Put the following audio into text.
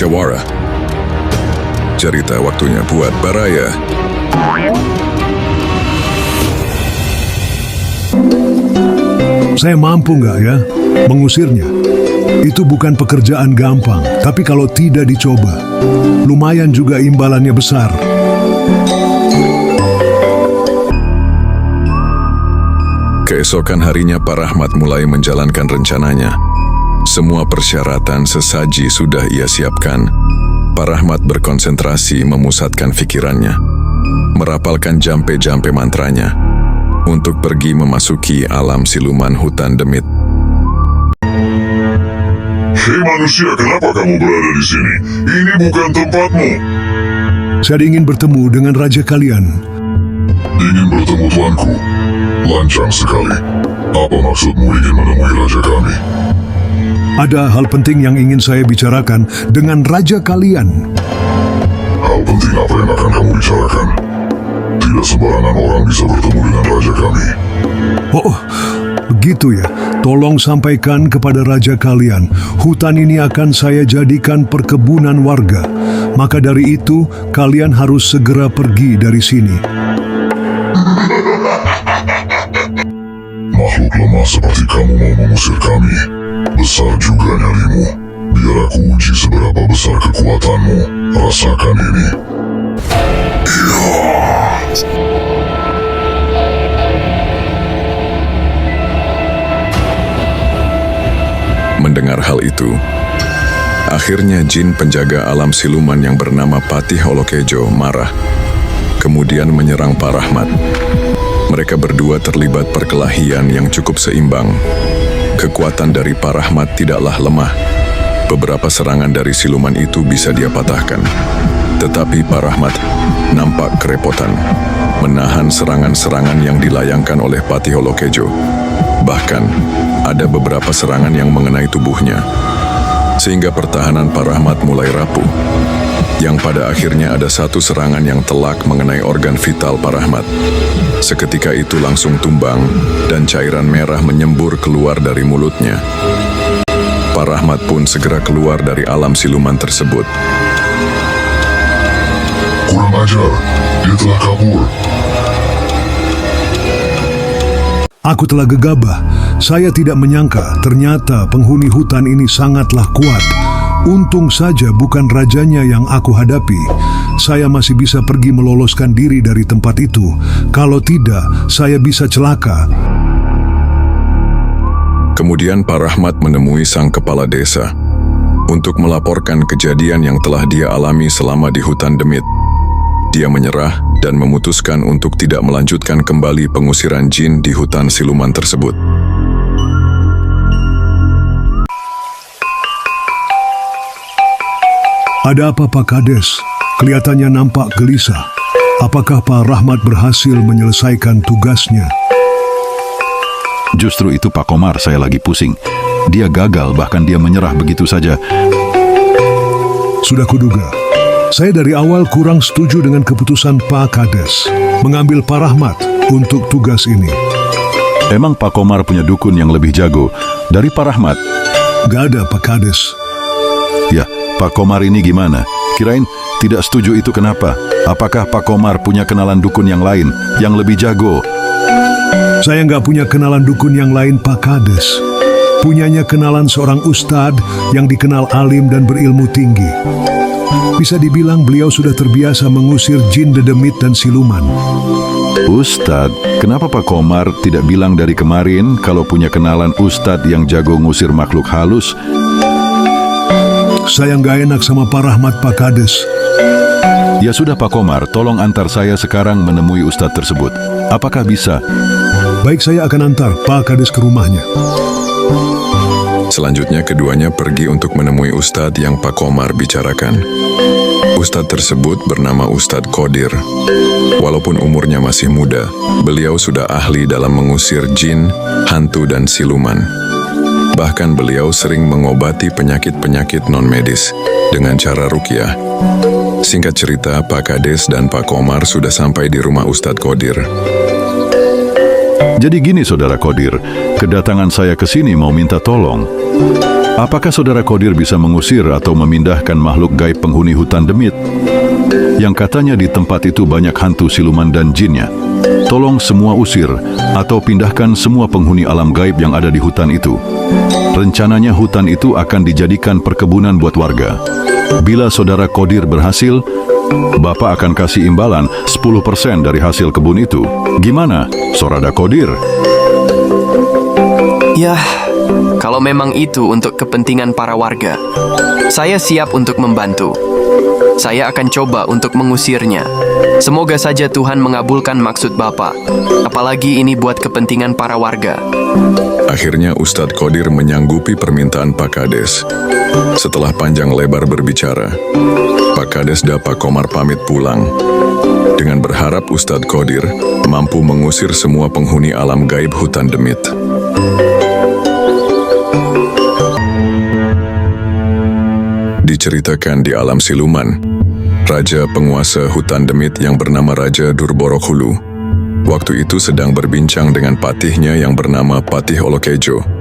Jawara. Cerita waktunya buat Baraya. Saya mampu nggak ya mengusirnya? Itu bukan pekerjaan gampang, tapi kalau tidak dicoba, lumayan juga imbalannya besar. Keesokan harinya Pak Rahmat mulai menjalankan rencananya. Semua persyaratan sesaji sudah ia siapkan. Pak Rahmat berkonsentrasi memusatkan pikirannya, merapalkan jampe-jampe mantranya, untuk pergi memasuki alam siluman hutan demit. Hei manusia, kenapa kamu berada di sini? Ini bukan tempatmu. Saya ingin bertemu dengan raja kalian. Ingin bertemu tuanku? Lancang sekali. Apa maksudmu ingin menemui raja kami? Ada hal penting yang ingin saya bicarakan dengan raja kalian. Hal penting apa yang akan kamu bicarakan? Tidak sembarangan orang bisa bertemu dengan raja kami. Oh, begitu ya. Tolong sampaikan kepada raja kalian, hutan ini akan saya jadikan perkebunan warga. Maka dari itu, kalian harus segera pergi dari sini. Makhluk lemah seperti kamu mau mengusir kami. Besar juga nyalimu. Biar aku uji seberapa besar kekuatanmu. Rasakan ini. Mendengar hal itu, akhirnya jin penjaga alam siluman yang bernama Patih Holokejo marah, kemudian menyerang Pak Rahmat. Mereka berdua terlibat perkelahian yang cukup seimbang. Kekuatan dari Pak Rahmat tidaklah lemah. Beberapa serangan dari siluman itu bisa dia patahkan. Tetapi Pak Rahmat nampak kerepotan menahan serangan-serangan yang dilayangkan oleh Patih Holokejo. Bahkan, ada beberapa serangan yang mengenai tubuhnya, sehingga pertahanan Pak Rahmat mulai rapuh. Yang pada akhirnya ada satu serangan yang telak mengenai organ vital Pak Rahmat. Seketika itu langsung tumbang, dan cairan merah menyembur keluar dari mulutnya. Pak Rahmat pun segera keluar dari alam siluman tersebut. Kurang ajar. Dia telah kabur. Aku telah gegabah. Saya tidak menyangka ternyata penghuni hutan ini sangatlah kuat. Untung saja bukan rajanya yang aku hadapi. Saya masih bisa pergi meloloskan diri dari tempat itu. Kalau tidak, saya bisa celaka. Kemudian Pak Rahmat menemui sang kepala desa untuk melaporkan kejadian yang telah dia alami selama di hutan demit. Dia menyerah dan memutuskan untuk tidak melanjutkan kembali pengusiran jin di hutan siluman tersebut. Ada apa Pak Kades? Kelihatannya nampak gelisah. Apakah Pak Rahmat berhasil menyelesaikan tugasnya? Justru itu Pak Komar, saya lagi pusing. Dia gagal, bahkan dia menyerah begitu saja. Sudah kuduga. Saya dari awal kurang setuju dengan keputusan Pak Kades mengambil Pak Rahmat untuk tugas ini. Emang Pak Komar punya dukun yang lebih jago dari Pak Rahmat? Gak ada Pak Kades. Ya, Pak Komar ini gimana? Kirain tidak setuju itu kenapa? Apakah Pak Komar punya kenalan dukun yang lain yang lebih jago? Saya nggak punya kenalan dukun yang lain Pak Kades. Punyanya kenalan seorang ustadz yang dikenal alim dan berilmu tinggi. Bisa dibilang beliau sudah terbiasa mengusir jin dedemit dan siluman. Ustadz, kenapa Pak Komar tidak bilang dari kemarin kalau punya kenalan ustadz yang jago ngusir makhluk halus? Saya nggak enak sama Pak Rahmat Pak Kades. Ya sudah Pak Komar, tolong antar saya sekarang menemui ustadz tersebut. Apakah bisa? Baik, saya akan antar Pak Kades ke rumahnya. Selanjutnya keduanya pergi untuk menemui Ustadz yang Pak Komar bicarakan. Ustadz tersebut bernama Ustadz Qadir. Walaupun umurnya masih muda, beliau sudah ahli dalam mengusir jin, hantu, dan siluman. Bahkan beliau sering mengobati penyakit-penyakit non-medis dengan cara ruqyah. Singkat cerita, Pak Kades dan Pak Komar sudah sampai di rumah Ustadz Qadir. Jadi gini Saudara Qadir, kedatangan saya ke sini mau minta tolong. Apakah saudara Kodir bisa mengusir atau memindahkan makhluk gaib penghuni hutan demit? Yang katanya di tempat itu banyak hantu siluman dan jinnya. Tolong semua usir atau pindahkan semua penghuni alam gaib yang ada di hutan itu. Rencananya hutan itu akan dijadikan perkebunan buat warga. Bila saudara Kodir berhasil, Bapak akan kasih imbalan 10% dari hasil kebun itu. Gimana, Sorada Kodir? Yah, kalau memang itu untuk kepentingan para warga, saya siap untuk membantu. Saya akan coba untuk mengusirnya. Semoga saja Tuhan mengabulkan maksud Bapak. Apalagi ini buat kepentingan para warga. Akhirnya Ustadz Kodir menyanggupi permintaan Pak Kades. Setelah panjang lebar berbicara, Pak Kades dan Pak Komar pamit pulang. Dengan berharap Ustadz Kodir mampu mengusir semua penghuni alam gaib hutan demit. Diceritakan di alam siluman, raja penguasa hutan demit yang bernama Raja Durborokhulu waktu itu sedang berbincang dengan patihnya yang bernama Patih Olokejo.